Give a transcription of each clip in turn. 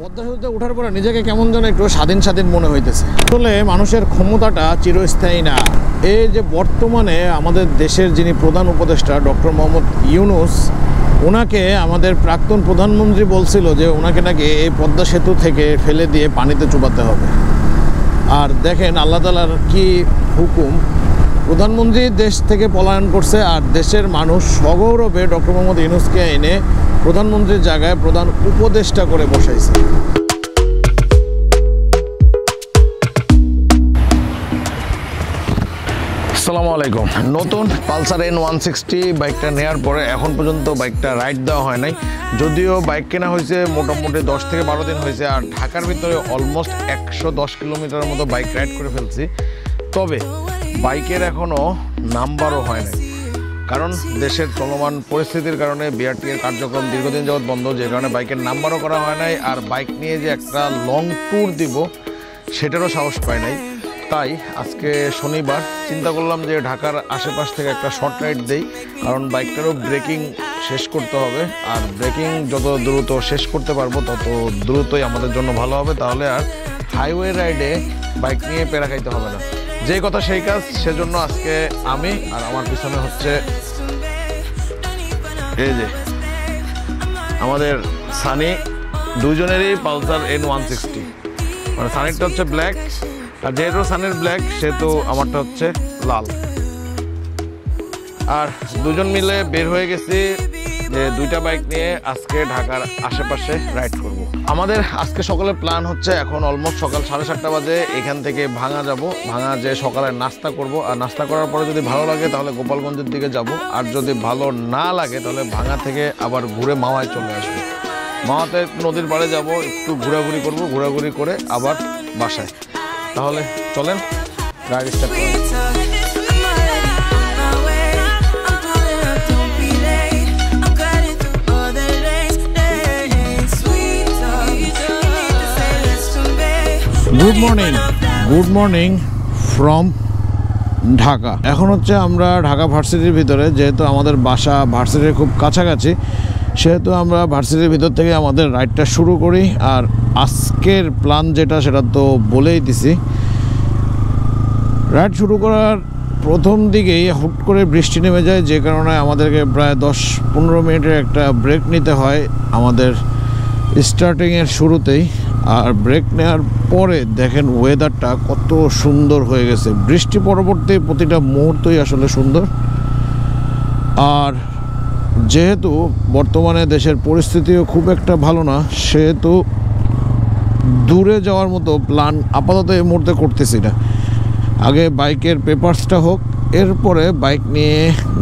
পদ্মা সেতুতে ওঠার পরে নিজেকে কেমন যেন একটু স্বাধীন স্বাধীন মনে হইতেছে। আসলে মানুষের ক্ষমতাটা চিরস্থায়ী না। এই যে বর্তমানে আমাদের দেশের যিনি প্রধান উপদেষ্টা ডক্টর মোহাম্মদ ইউনূস, ওনাকে আমাদের প্রাক্তন প্রধানমন্ত্রী বলছিল যে ওনাকে নাকি এই পদ্মা সেতু থেকে ফেলে দিয়ে পানিতে চুবাতে হবে। আর দেখেন আল্লাহ তাআলার কি হুকুম, প্রধানমন্ত্রী দেশ থেকে পলায়ন করছে আর দেশের মানুষ সগৌরবে ডক্টর মোহাম্মদ ইউনূসকে এনে প্রধানমন্ত্রীর জায়গায় প্রধান উপদেষ্টা করে বসাইছে। আসসালামু আলাইকুম। নতুন পালসার N160 বাইকটা নেওয়ার পরে এখন পর্যন্ত বাইকটা রাইড দেওয়া হয় নাই। যদিও বাইক কেনা হয়েছে মোটামুটি 10 থেকে 12 দিন হয়েছে, আর ঢাকার ভিতরে অলমোস্ট 110 কিলোমিটারের মতো বাইক রাইড করে ফেলছি। তবে বাইকের এখনও নাম্বারও হয় নাই, কারণ দেশের চলমান পরিস্থিতির কারণে BRT এর কার্যক্রম দীর্ঘদিন যাবৎ বন্ধ, যে কারণে বাইকের নাম্বারও করা হয় নাই। আর বাইক নিয়ে যে একটা লং ট্যুর দিব সেটারও সাহস পায় নাই। তাই আজকে শনিবার চিন্তা করলাম যে ঢাকার আশেপাশ থেকে একটা শর্ট রাইড দেই, কারণ বাইকটারও ব্রেকিং শেষ করতে হবে। আর ব্রেকিং যত দ্রুত শেষ করতে পারবো তত দ্রুতই আমাদের জন্য ভালো হবে, তাহলে আর হাইওয়ে রাইডে বাইক নিয়ে পেরা খাইতে হবে না। যে কথা সেই কাজ, সেজন্য আজকে আমি আর আমার পিছনে হচ্ছে এই যে আমাদের সানি, দুজনেরই পালসার N160। মানে সানিরটা হচ্ছে ব্ল্যাক, আর যেহেতু সানির ব্ল্যাক সেহেতু আমারটা হচ্ছে লাল। আর দুজন মিলে বের হয়ে গেছি যে দুইটা বাইক নিয়ে আজকে ঢাকার আশেপাশে রাইড করব। আমাদের আজকে সকালের প্ল্যান হচ্ছে, এখন অলমোস্ট সকাল 7:30 বাজে, এখান থেকে ভাঙা যাব। ভাঙা যে সকালে নাস্তা করব, আর নাস্তা করার পরে যদি ভালো লাগে তাহলে গোপালগঞ্জের দিকে যাব, আর যদি ভালো না লাগে তাহলে ভাঙা থেকে আবার ঘুরে মাওয়ায় চলে আসবো। মাওয়াতে নদীর পাড়ে যাব, একটু ঘোরাঘুরি করব, ঘোরাঘুরি করে আবার বাসায়। তাহলে চলেন গাড়ি স্টার্ট করি। Good morning from Dhaka. এখন হচ্ছে আমরা ঢাকা ভার্সিটির ভিতরে, যেহেতু আমাদের বাসা ভার্সিটির খুব কাছাকাছি, সেহেতু আমরা ভার্সিটির ভিতর থেকে আমাদের রাইডটা শুরু করি। আর আজকের প্ল্যান যেটা সেটা তো বলেই দিছি। রাইড শুরু করার প্রথম দিকেই হুট করে বৃষ্টি নেমে যায়, যে কারণে আমাদেরকে প্রায় 10-15 মিনিটের একটা ব্রেক নিতে হয় আমাদের স্টার্টিংয়ের শুরুতেই। আর ব্রেক নেওয়ার পরে দেখেন ওয়েদারটা কত সুন্দর হয়ে গেছে। বৃষ্টি পরবর্তী প্রতিটা মুহূর্তই আসলে সুন্দর। আর যেহেতু বর্তমানে দেশের পরিস্থিতিও খুব একটা ভালো না, সেহেতু দূরে যাওয়ার মতো প্ল্যান আপাতত এই মুহূর্তে করতেছি না। আগে বাইকের পেপারসটা হোক, এরপরে বাইক নিয়ে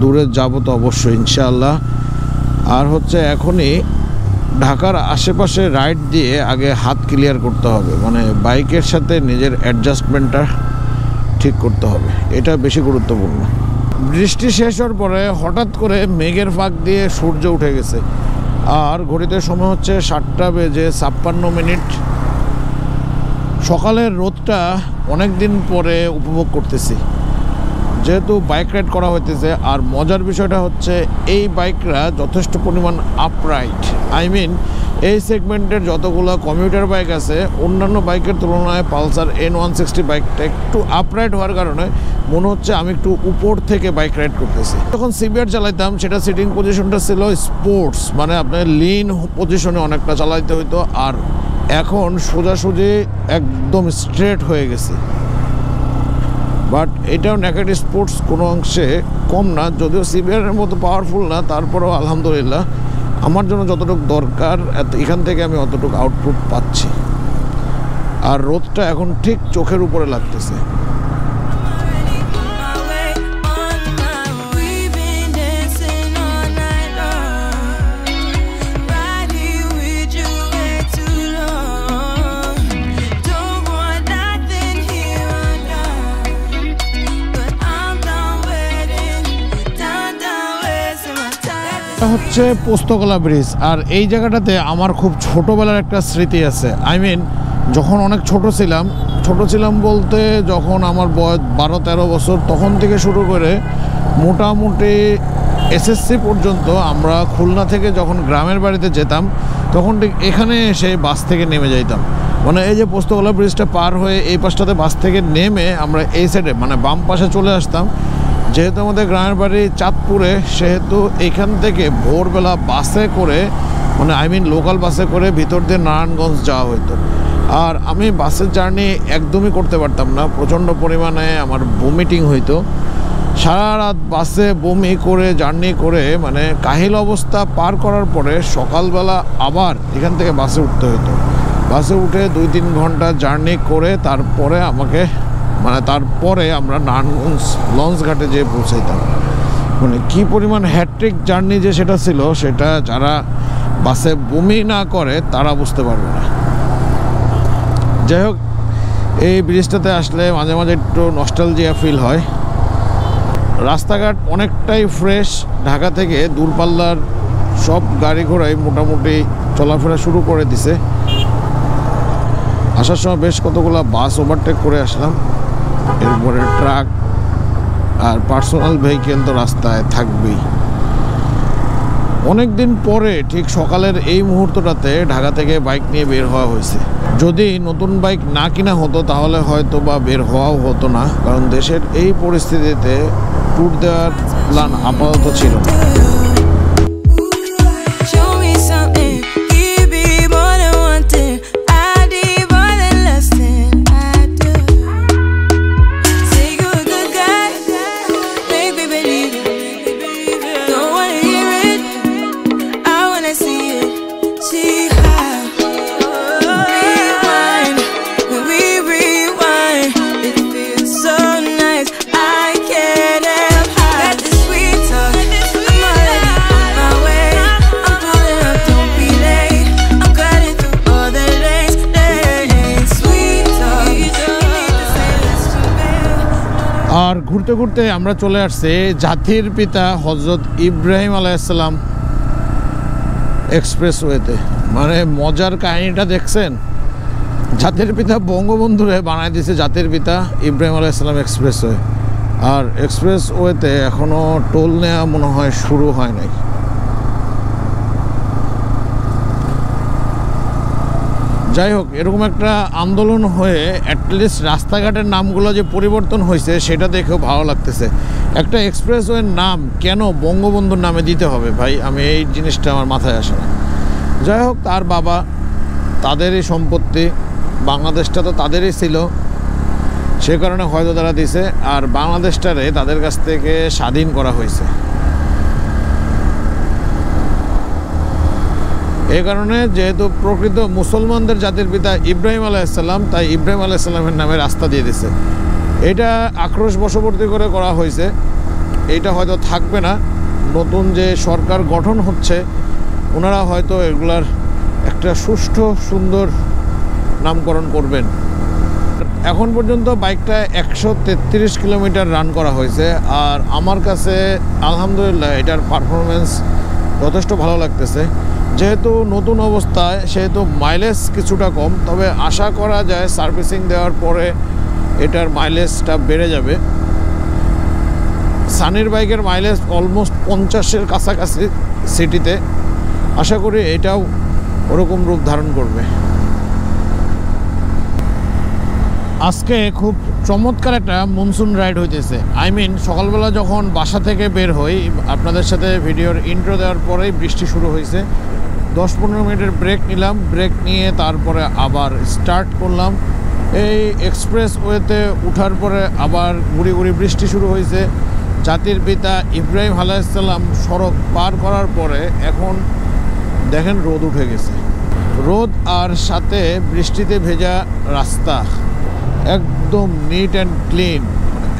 দূরে যাব তো অবশ্যই ইনশাআল্লাহ। আর হচ্ছে এখনই ঢাকার আশেপাশে রাইড দিয়ে আগে হাত ক্লিয়ার করতে হবে, মানে বাইকের সাথে নিজের অ্যাডজাস্টমেন্টটা ঠিক করতে হবে, এটা বেশি গুরুত্বপূর্ণ। বৃষ্টি শেষ হওয়ার পরে হঠাৎ করে মেঘের ফাঁক দিয়ে সূর্য উঠে গেছে, আর ঘড়িতে সময় হচ্ছে 7:56। সকালের রোদটা অনেক দিন পরে উপভোগ করতেছি, যেহেতু বাইক রাইড করা হইতেছে। আর মজার বিষয়টা হচ্ছে এই বাইকরা যথেষ্ট পরিমাণ আপরাইট। এই সেগমেন্টের যতগুলো কমিউটার বাইক আছে, অন্যান্য বাইকের তুলনায় পালসার N160 বাইকটা একটু আপরাইট হওয়ার কারণে মনে হচ্ছে আমি একটু উপর থেকে বাইক রাইড করতেছি। যখন CBR চালাইতাম সেটা সিটিং পজিশনটা ছিল স্পোর্টস, মানে আপনার লিন পজিশনে অনেকটা চালাইতে হইতো। আর এখন সোজাসুজি একদম স্ট্রেট হয়ে গেছে। বাট এটাও নেকেড স্পোর্টস কোনো অংশে কম না, যদিও CBR-এর মতো পাওয়ারফুল না, তারপরেও আলহামদুলিল্লাহ আমার জন্য যতটুকু দরকার এখান থেকে আমি অতটুকু আউটপুট পাচ্ছি। আর রোদটা এখন ঠিক চোখের উপরে লাগতেছে। হচ্ছে পোস্তকলা ব্রিজ। আর এই জায়গাটাতে আমার খুব ছোটোবেলার একটা স্মৃতি আছে। যখন অনেক ছোট ছিলাম বলতে যখন আমার বয়স 12-13 বছর, তখন থেকে শুরু করে মোটামুটি এসএসসি পর্যন্ত আমরা খুলনা থেকে যখন গ্রামের বাড়িতে যেতাম তখন ঠিক এখানে এসে বাস থেকে নেমে যাইতাম। মানে এই যে পোস্তগোলা ব্রিজটা পার হয়ে এই পাশটাতে বাস থেকে নেমে আমরা এই সাইডে মানে বাম পাশে চলে আসতাম। যেহেতু আমাদের গ্রামের বাড়ি চাঁদপুরে, সেহেতু এখান থেকে ভোরবেলা বাসে করে মানে লোকাল বাসে করে ভিতর দিয়ে নারায়ণগঞ্জ যাওয়া হতো। আর আমি বাসের জার্নি একদমই করতে পারতাম না, প্রচণ্ড পরিমাণে আমার ভমিটিং হইতো। সারা রাত বাসে বমি করে জার্নি করে মানে কাহিল অবস্থা পার করার পরে সকালবেলা আবার এখান থেকে বাসে উঠতে হতো। বাসে উঠে 2-3 ঘন্টা জার্নি করে তারপরে আমরা নারায়ণগঞ্জ লঞ্চ ঘাটে যেয়ে পৌঁছাইতাম। মানে কী পরিমাণ হ্যাট্রিক জার্নি যে সেটা ছিল, সেটা যারা বাসে বমি না করে তারা বুঝতে পারবে না। যাই হোক, এই ব্রিজটাতে আসলে মাঝে মাঝে একটু নস্টালজিয়া ফিল হয়। রাস্তাঘাট অনেকটাই ফ্রেশ। ঢাকা থেকে দূরপাল্লার সব গাড়ি ঘোড়াই মোটামুটি চলাফেরা শুরু করে দিছে। আসার সময় বেশ কতগুলো বাস ওভারটেক করে আসলাম। এরপরে ট্রাক আর পার্সোনাল ভেহিকেল তো রাস্তায় থাকবেই। অনেক দিন পরে ঠিক সকালের এই মুহূর্তটাতে ঢাকা থেকে বাইক নিয়ে বের হওয়া হয়েছে। যদি নতুন বাইক না কিনা হতো তাহলে হয়তো বা বের হওয়াও হতো না, কারণ দেশের এই পরিস্থিতিতে ট্যুর দেওয়ার প্ল্যান আপাতত ছিল না। আর ঘুরতে ঘুরতে আমরা চলে আসছি জাতির পিতা হজরত ইব্রাহিম আলাইহিসসালাম এক্সপ্রেসওয়েতে। মানে মজার কাহিনীটা দেখছেন, জাতির পিতা বঙ্গবন্ধুরে বানাই দিয়েছে জাতির পিতা ইব্রাহিম আলাইহিসসালাম এক্সপ্রেসওয়ে। আর এক্সপ্রেসওয়েতে এখনও টোল নেওয়া মনে হয় শুরু হয় নাই। যাই হোক, এরকম একটা আন্দোলন হয়ে অ্যাটলিস্ট রাস্তাঘাটের নামগুলো যে পরিবর্তন হয়েছে সেটা দেখেও ভালো লাগতেছে। একটা এক্সপ্রেসওয়ের নাম কেন বঙ্গবন্ধুর নামে দিতে হবে ভাই, আমি এই জিনিসটা আমার মাথায় আসে না। যাই হোক, তার বাবা, তাদেরই সম্পত্তি, বাংলাদেশটা তো তাদেরই ছিল, সে কারণে হয়তো তারা দিছে। আর বাংলাদেশটারে তাদের কাছ থেকে স্বাধীন করা হয়েছে। এই কারণে যেহেতু প্রকৃত মুসলমানদের জাতির পিতা ইব্রাহিম আলাইহিসসালাম, তাই ইব্রাহিম আলাইহিসসালামের নামে রাস্তা দিয়ে দিছে। এটা আক্রোশ বশবর্তী করে করা হয়েছে। এটা হয়তো থাকবে না। নতুন যে সরকার গঠন হচ্ছে ওনারা হয়তো এগুলার একটা সুষ্ঠু সুন্দর নামকরণ করবেন। এখন পর্যন্ত বাইকটা 133 কিলোমিটার রান করা হয়েছে। আর আমার কাছে আলহামদুলিল্লাহ এটার পারফরমেন্স যথেষ্ট ভালো লাগতেছে। যেহেতু নতুন অবস্থায় সেহেতু মাইলেজ কিছুটা কম, তবে আশা করা যায় সার্ভিসিং দেওয়ার পরে এটার মাইলেজটা বেড়ে যাবে। সানির বাইকের মাইলেজ অলমোস্ট 50-এর কাছাকাছি সিটিতে। আশা করি এটাও ওরকম রূপ ধারণ করবে। আজকে খুব চমৎকার একটা মনসুন রাইড হইতেছে। সকালবেলা যখন বাসা থেকে বের হই, আপনাদের সাথে ভিডিওর ইন্ট্রো দেওয়ার পরেই বৃষ্টি শুরু হয়েছে। 10-15 মিনিটের ব্রেক নিলাম, ব্রেক নিয়ে তারপরে আবার স্টার্ট করলাম। এই এক্সপ্রেসওয়েতে উঠার পরে আবার গুড়ি গুড়ি বৃষ্টি শুরু হয়েছে। জাতির পিতা ইব্রাহিম আলাইহিসসালাম সড়ক পার করার পরে এখন দেখেন রোদ উঠে গেছে। রোদ আর সাথে বৃষ্টিতে ভেজা রাস্তা, একদম নিট অ্যান্ড ক্লিন।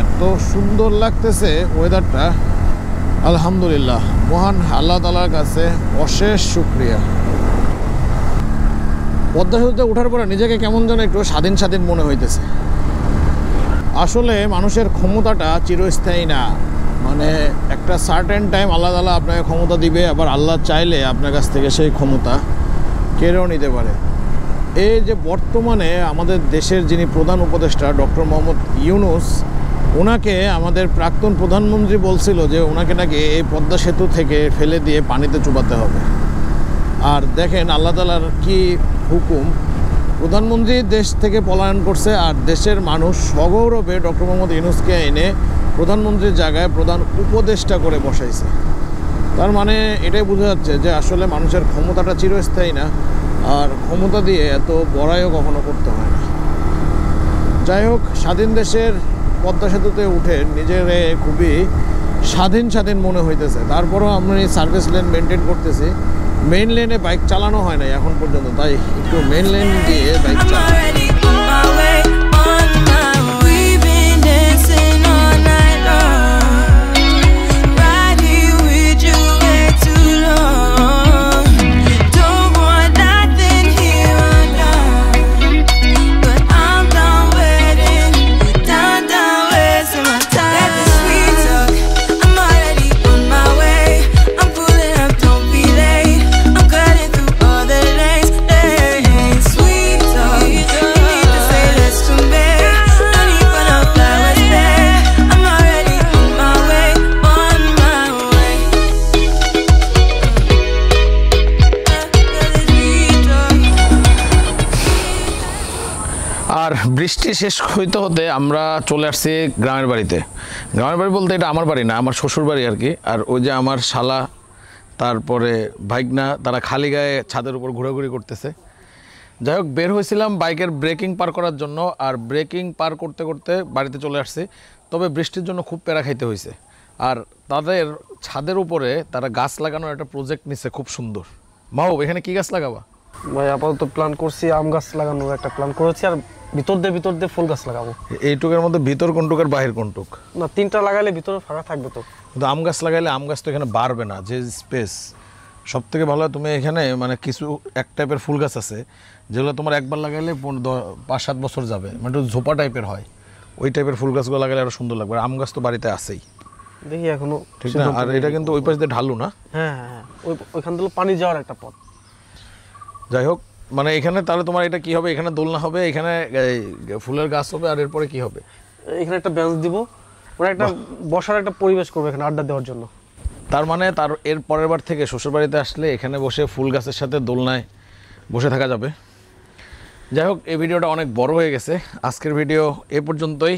এত সুন্দর লাগতেছে ওয়েদারটা। আলহামদুলিল্লাহ, মহান আল্লাহ তাআলার কাছে অশেষ শুকরিয়া। পদ্মা সেতুতে ওঠার পরে নিজেকে কেমন যেন একটু স্বাধীন স্বাধীন মনে হইতেছে। আসলে মানুষের ক্ষমতাটা চিরস্থায়ী না। মানে একটা সার্টেন টাইম আল্লাহ তাআলা আপনাকে ক্ষমতা দিবে, আবার আল্লাহ চাইলে আপনার কাছ থেকে সেই ক্ষমতা কেড়েও নিতে পারে। এই যে বর্তমানে আমাদের দেশের যিনি প্রধান উপদেষ্টা ডক্টর মোহাম্মদ ইউনূস, ওনাকে আমাদের প্রাক্তন প্রধানমন্ত্রী বলছিল যে ওনাকে নাকি এই পদ্মা সেতু থেকে ফেলে দিয়ে পানিতে চুবাতে হবে। আর দেখেন আল্লাহ তাআলার কি হুকুম, প্রধানমন্ত্রী দেশ থেকে পলায়ন করছে আর দেশের মানুষ সগৌরবে ডক্টর মোহাম্মদ ইউনূসকে এনে প্রধানমন্ত্রীর জায়গায় প্রধান উপদেষ্টা করে বসাইছে। তার মানে এটাই বোঝা যাচ্ছে যে আসলে মানুষের ক্ষমতাটা চিরস্থায়ী না, আর ক্ষমতা দিয়ে এত বড়াইও কখনো করতে হয় না। যাই হোক, স্বাধীন দেশের পদ্মা সেতুতে উঠে নিজের খুবই স্বাধীন মনে হইতেছে। তারপরেও আমরা সার্ভিস লেন মেনটেন করতেছি। মেইন লেনে বাইক চালানো হয় না এখন পর্যন্ত, তাই একটু মেইন লেন দিয়ে বাইক চালানো। আর বৃষ্টি শেষ হইতে হতে আমরা চলে আসছি গ্রামের বাড়িতে। গ্রামের বাড়ি বলতে এটা আমার বাড়ি না, আমার শ্বশুর বাড়ি আর কি। আর ওই যে আমার শালা, তারপরে ভাইগনা, তারা খালি গায়ে ছাদের উপর ঘোরাঘুরি করতেছে। যাই হোক, বের হয়েছিলাম বাইকের ব্রেকিং পার করার জন্য, আর ব্রেকিং পার করতে করতে বাড়িতে চলে আসছি। তবে বৃষ্টির জন্য খুব প্যারা খাইতে হয়েছে। আর তাদের ছাদের উপরে তারা গাছ লাগানোর একটা প্রজেক্ট নিচ্ছে, খুব সুন্দর। মাহবুব, এখানে কি গাছ লাগাবা? ভাই আপাতত প্ল্যান করছি আম গাছ লাগানোর একটা প্ল্যান করেছি, আর ভিতর দিয়ে ফুল গাছ লাগাবো। এইটুকের মধ্যে ভিতর কোনটুক আর বাহির কোনটুক? না, 3টা লাগালে ভিতরে ফাঁকা থাকবে তো। কিন্তু আম গাছ লাগাইলে আম গাছ তো এখানে বাড়বে না, যে স্পেস। সব থেকে ভালো তুমি এখানে মানে কিছু এক টাইপের ফুল গাছ আছে যেগুলো তোমার একবার লাগাইলে 5-7 বছর যাবে, মানে একটু ঝোপা টাইপের হয়। ওই টাইপের ফুল গাছগুলো লাগালে আরো সুন্দর লাগবে। আম গাছ তো বাড়িতে আছেই, দেখি এখনো ঠিক না? আর এটা কিন্তু ওই পাশ দিয়ে ঢালু না। হ্যাঁ হ্যাঁ, ওইখান থেকে পানি যাওয়ার একটা পথ। যাই হোক, মানে এখানে তাহলে তোমার এটা কি হবে? এখানে দোলনা হবে, এখানে ফুলের গাছ হবে, আর এরপরে কি হবে? এখানে একটা বেঞ্চ দিব, ওরা একটা বসার একটা পরিবেশ করবে এখানে আড্ডা দেওয়ার জন্য। তার মানে তার এর পরের বার থেকে শ্বশুরবাড়িতে আসলে এখানে বসে ফুল গাছের সাথে দোলনায় বসে থাকা যাবে। যাই হোক, এই ভিডিওটা অনেক বড় হয়ে গেছে। আজকের ভিডিও এ পর্যন্তই।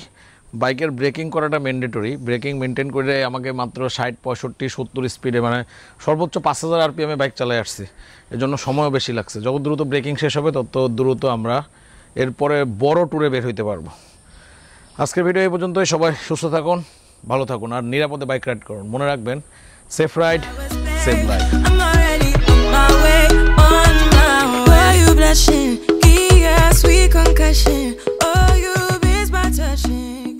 বাইকের ব্রেকিং করাটা ম্যান্ডেটরি। ব্রেকিং মেনটেন করে আমাকে মাত্র 60, 65, 70 স্পিডে, মানে সর্বোচ্চ 5000 RPM বাইক চালাই আসছি। এর জন্য সময়ও বেশি লাগছে। যত দ্রুত ব্রেকিং শেষ হবে তত দ্রুত আমরা এরপরে বড় ট্যুরে বের হইতে পারবো। আজকের ভিডিও এই পর্যন্তই। সবাই সুস্থ থাকুন, ভালো থাকুন, আর নিরাপদে বাইক রাইড করুন। মনে রাখবেন, safe ride, safe life. Sweet concussion, oh, you miss my touching.